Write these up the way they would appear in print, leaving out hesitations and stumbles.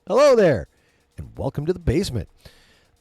Hello there, and welcome to the basement.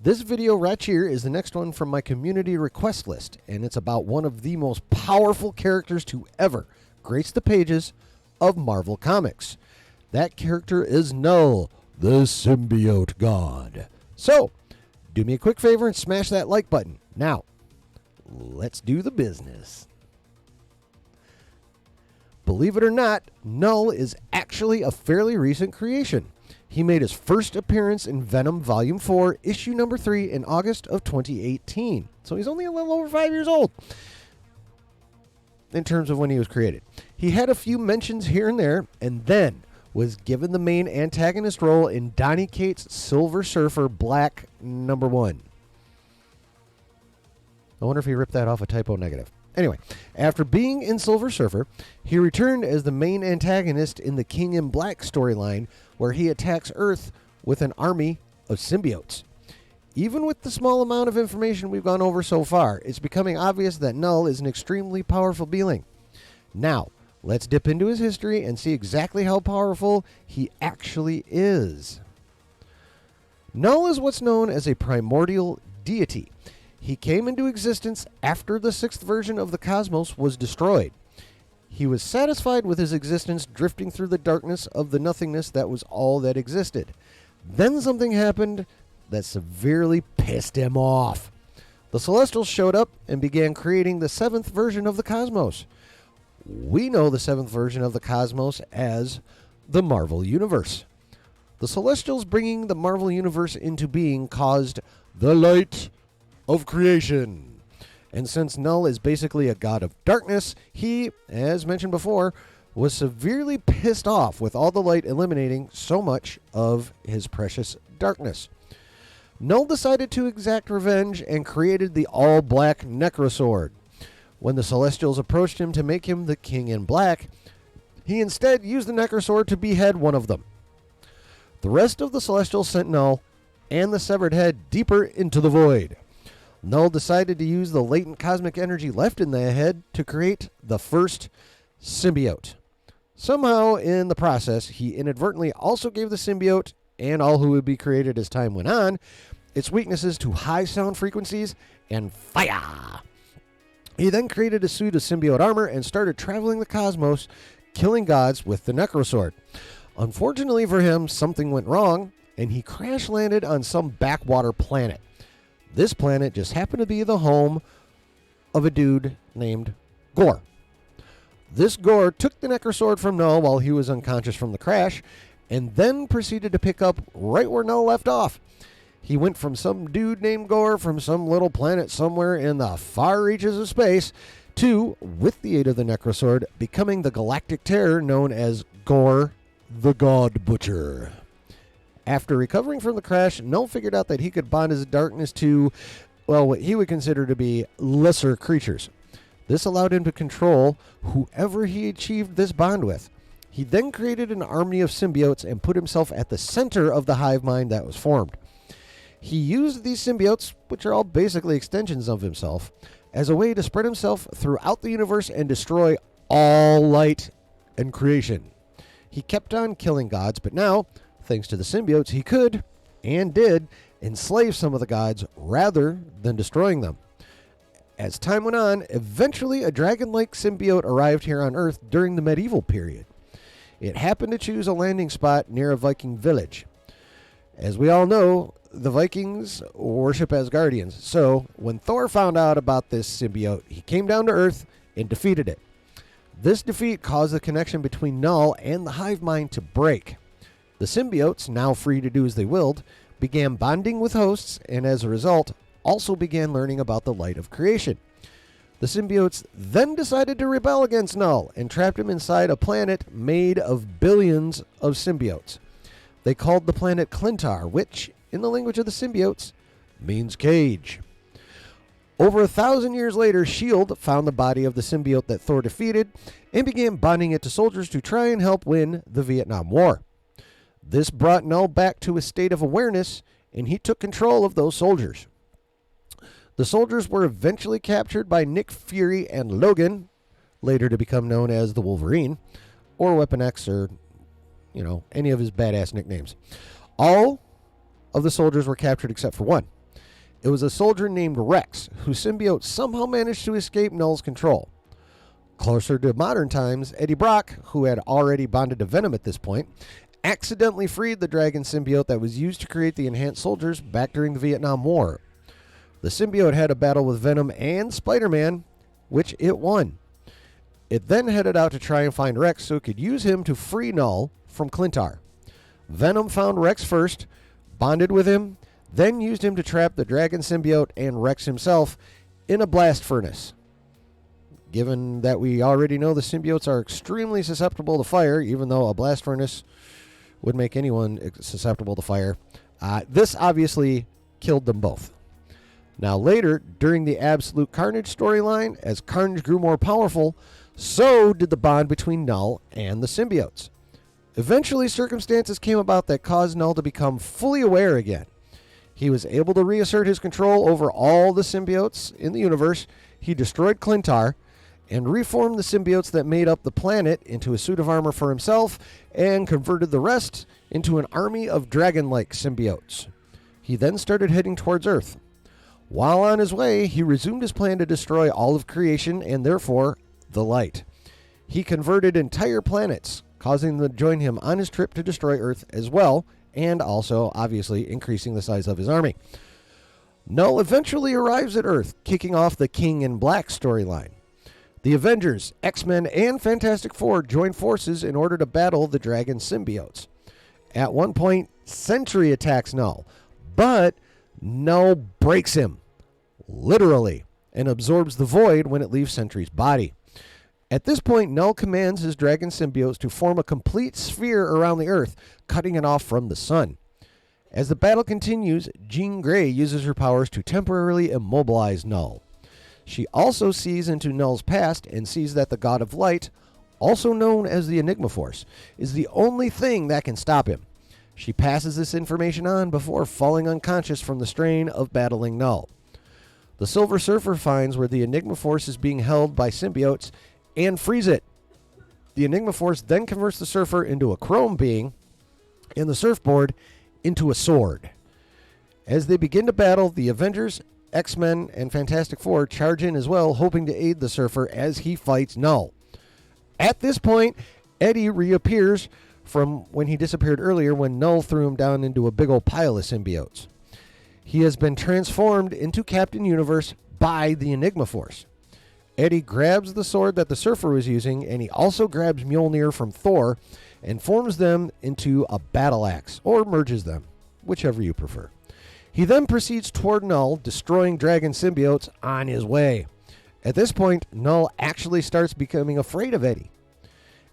This video right here is the next one from my community request list, and it's about one of the most powerful characters to ever grace the pages of Marvel Comics. That character is Knull, the symbiote god. So, do me a quick favor and smash that like button. Now, let's do the business. Believe it or not, Knull is actually a fairly recent creation. He made his first appearance in Venom Volume 4, Issue number 3 in August of 2018. So he's only a little over 5 years old in terms of when he was created. He had a few mentions here and there, and then was given the main antagonist role in Donny Cates' Silver Surfer Black number 1. I wonder if he ripped that off a typo negative. Anyway, after being in Silver Surfer, he returned as the main antagonist in the King in Black storyline, where he attacks Earth with an army of symbiotes. Even with the small amount of information we've gone over so far, it's becoming obvious that Knull is an extremely powerful being. Now, let's dip into his history and see exactly how powerful he actually is. Knull is what's known as a primordial deity. He came into existence after the sixth version of the cosmos was destroyed. He was satisfied with his existence drifting through the darkness of the nothingness that was all that existed. Then something happened that severely pissed him off. The Celestials showed up and began creating the seventh version of the cosmos. We know the seventh version of the cosmos as the Marvel Universe. The Celestials bringing the Marvel Universe into being caused the light of creation. And since Knull is basically a god of darkness, he, as mentioned before, was severely pissed off with all the light eliminating so much of his precious darkness. Knull decided to exact revenge and created the all-black Necrosword. When the Celestials approached him to make him the King in Black, he instead used the Necrosword to behead one of them. The rest of the Celestials sent Knull and the severed head deeper into the void. Knull decided to use the latent cosmic energy left in the head to create the first symbiote. Somehow, in the process, he inadvertently also gave the symbiote, and all who would be created as time went on, its weaknesses to high sound frequencies and fire. He then created a suit of symbiote armor and started traveling the cosmos, killing gods with the Necrosword. Unfortunately for him, something went wrong, and he crash landed on some backwater planet. This planet just happened to be the home of a dude named Gore. This Gore took the Necrosword from Knull while he was unconscious from the crash, and then proceeded to pick up right where Knull left off. He went from some dude named Gore from some little planet somewhere in the far reaches of space to, with the aid of the Necrosword, becoming the galactic terror known as Gore the God Butcher. After recovering from the crash, Knull figured out that he could bond his darkness to, well, what he would consider to be lesser creatures. This allowed him to control whoever he achieved this bond with. He then created an army of symbiotes and put himself at the center of the hive mind that was formed. He used these symbiotes, which are all basically extensions of himself, as a way to spread himself throughout the universe and destroy all light and creation. He kept on killing gods, but now, thanks to the symbiotes, he could, and did, enslave some of the gods rather than destroying them. As time went on, eventually a dragon-like symbiote arrived here on Earth during the medieval period. It happened to choose a landing spot near a Viking village. As we all know, the Vikings worship Asgardians, so when Thor found out about this symbiote, he came down to Earth and defeated it. This defeat caused the connection between Knull and the hive mind to break. The symbiotes, now free to do as they willed, began bonding with hosts, and as a result, also began learning about the light of creation. The symbiotes then decided to rebel against Knull and trapped him inside a planet made of billions of symbiotes. They called the planet Clintar, which, in the language of the symbiotes, means cage. Over 1,000 years later, S.H.I.E.L.D. found the body of the symbiote that Thor defeated and began bonding it to soldiers to try and help win the Vietnam War. This brought Knull back to a state of awareness, and he took control of those soldiers. The soldiers were eventually captured by Nick Fury and Logan, later to become known as the Wolverine, or Weapon X, or, any of his badass nicknames. All of the soldiers were captured except for one. It was a soldier named Rex, whose symbiote somehow managed to escape Knull's control. Closer to modern times, Eddie Brock, who had already bonded to Venom at this point, accidentally freed the dragon symbiote that was used to create the enhanced soldiers back during the Vietnam War. The symbiote had a battle with Venom and Spider-Man, which it won. It then headed out to try and find Rex so it could use him to free Knull from Clintar. Venom found Rex first, bonded with him, then used him to trap the dragon symbiote and Rex himself in a blast furnace. Given that we already know the symbiotes are extremely susceptible to fire, even though a blast furnace would make anyone susceptible to fire, this obviously killed them both. Now later, during the Absolute Carnage storyline, as Carnage grew more powerful, so did the bond between Knull and the symbiotes. Eventually, circumstances came about that caused Knull to become fully aware again. He was able to reassert his control over all the symbiotes in the universe. He destroyed Clintar and reformed the symbiotes that made up the planet into a suit of armor for himself and converted the rest into an army of dragon-like symbiotes. He then started heading towards Earth. While on his way, he resumed his plan to destroy all of creation and therefore the light. He converted entire planets, causing them to join him on his trip to destroy Earth as well, and also, obviously, increasing the size of his army. Knull eventually arrives at Earth, kicking off the King in Black storyline. The Avengers, X-Men, and Fantastic Four join forces in order to battle the dragon symbiotes. At one point, Sentry attacks Knull, but Knull breaks him, literally, and absorbs the void when it leaves Sentry's body. At this point, Knull commands his dragon symbiotes to form a complete sphere around the Earth, cutting it off from the sun. As the battle continues, Jean Grey uses her powers to temporarily immobilize Knull. She also sees into Knull's past and sees that the God of Light, also known as the Enigma Force, is the only thing that can stop him. She passes this information on before falling unconscious from the strain of battling Knull. The Silver Surfer finds where the Enigma Force is being held by symbiotes and frees it. The Enigma Force then converts the Surfer into a chrome being and the surfboard into a sword. As they begin to battle, the Avengers, X-Men, and Fantastic Four charge in as well, hoping to aid the Surfer as he fights Knull. At this point, Eddie reappears from when he disappeared earlier when Knull threw him down into a big old pile of symbiotes. He has been transformed into Captain Universe by the Enigma Force. Eddie grabs the sword that the Surfer was using, and he also grabs Mjolnir from Thor and forms them into a battle axe, or merges them, whichever you prefer. He then proceeds toward Knull, destroying dragon symbiotes on his way. At this point, Knull actually starts becoming afraid of Eddie.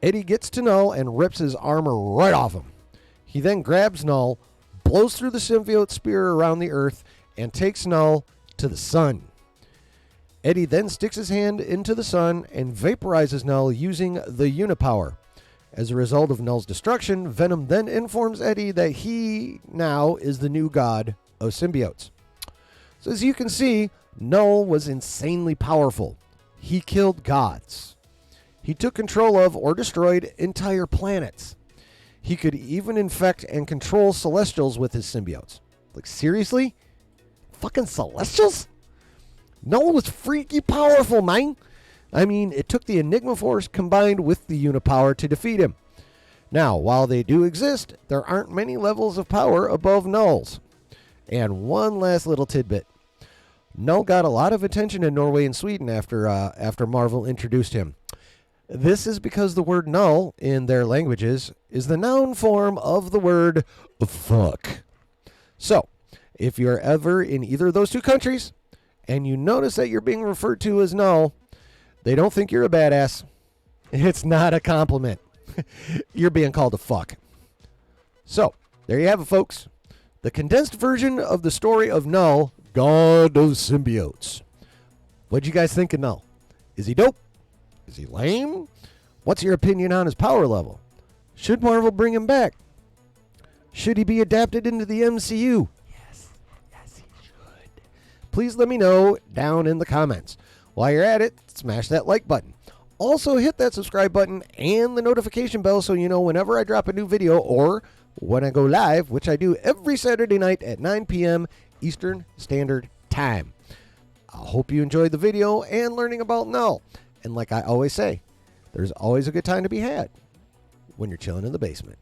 Eddie gets to Knull and rips his armor right off him. He then grabs Knull, blows through the symbiote spear around the Earth, and takes Knull to the sun. Eddie then sticks his hand into the sun and vaporizes Knull using the Unipower. As a result of Knull's destruction, Venom then informs Eddie that he now is the new god of symbiotes. So as you can see, Knull was insanely powerful. He killed gods. He took control of or destroyed entire planets. He could even infect and control Celestials with his symbiotes. Like, seriously? Fucking Celestials? Knull was freaky powerful, man. I mean, it took the Enigma Force combined with the Unipower to defeat him. Now, while they do exist, there aren't many levels of power above Knull's. And one last little tidbit. Knull got a lot of attention in Norway and Sweden after Marvel introduced him. This is because the word Knull in their languages is the noun form of the word fuck. So, if you're ever in either of those two countries and you notice that you're being referred to as Knull, they don't think you're a badass. It's not a compliment. You're being called a fuck. So, there you have it, folks. The condensed version of the story of Knull, God of Symbiotes. What'd you guys think of Knull? Is he dope? Is he lame? What's your opinion on his power level? Should Marvel bring him back? Should he be adapted into the MCU? Yes, he should. Please let me know down in the comments. While you're at it, smash that like button. Also hit that subscribe button and the notification bell so you know whenever I drop a new video or when I go live, which I do every Saturday night at 9 p.m. Eastern Standard Time. I hope you enjoyed the video and learning about Knull. And like I always say, there's always a good time to be had when you're chilling in the basement.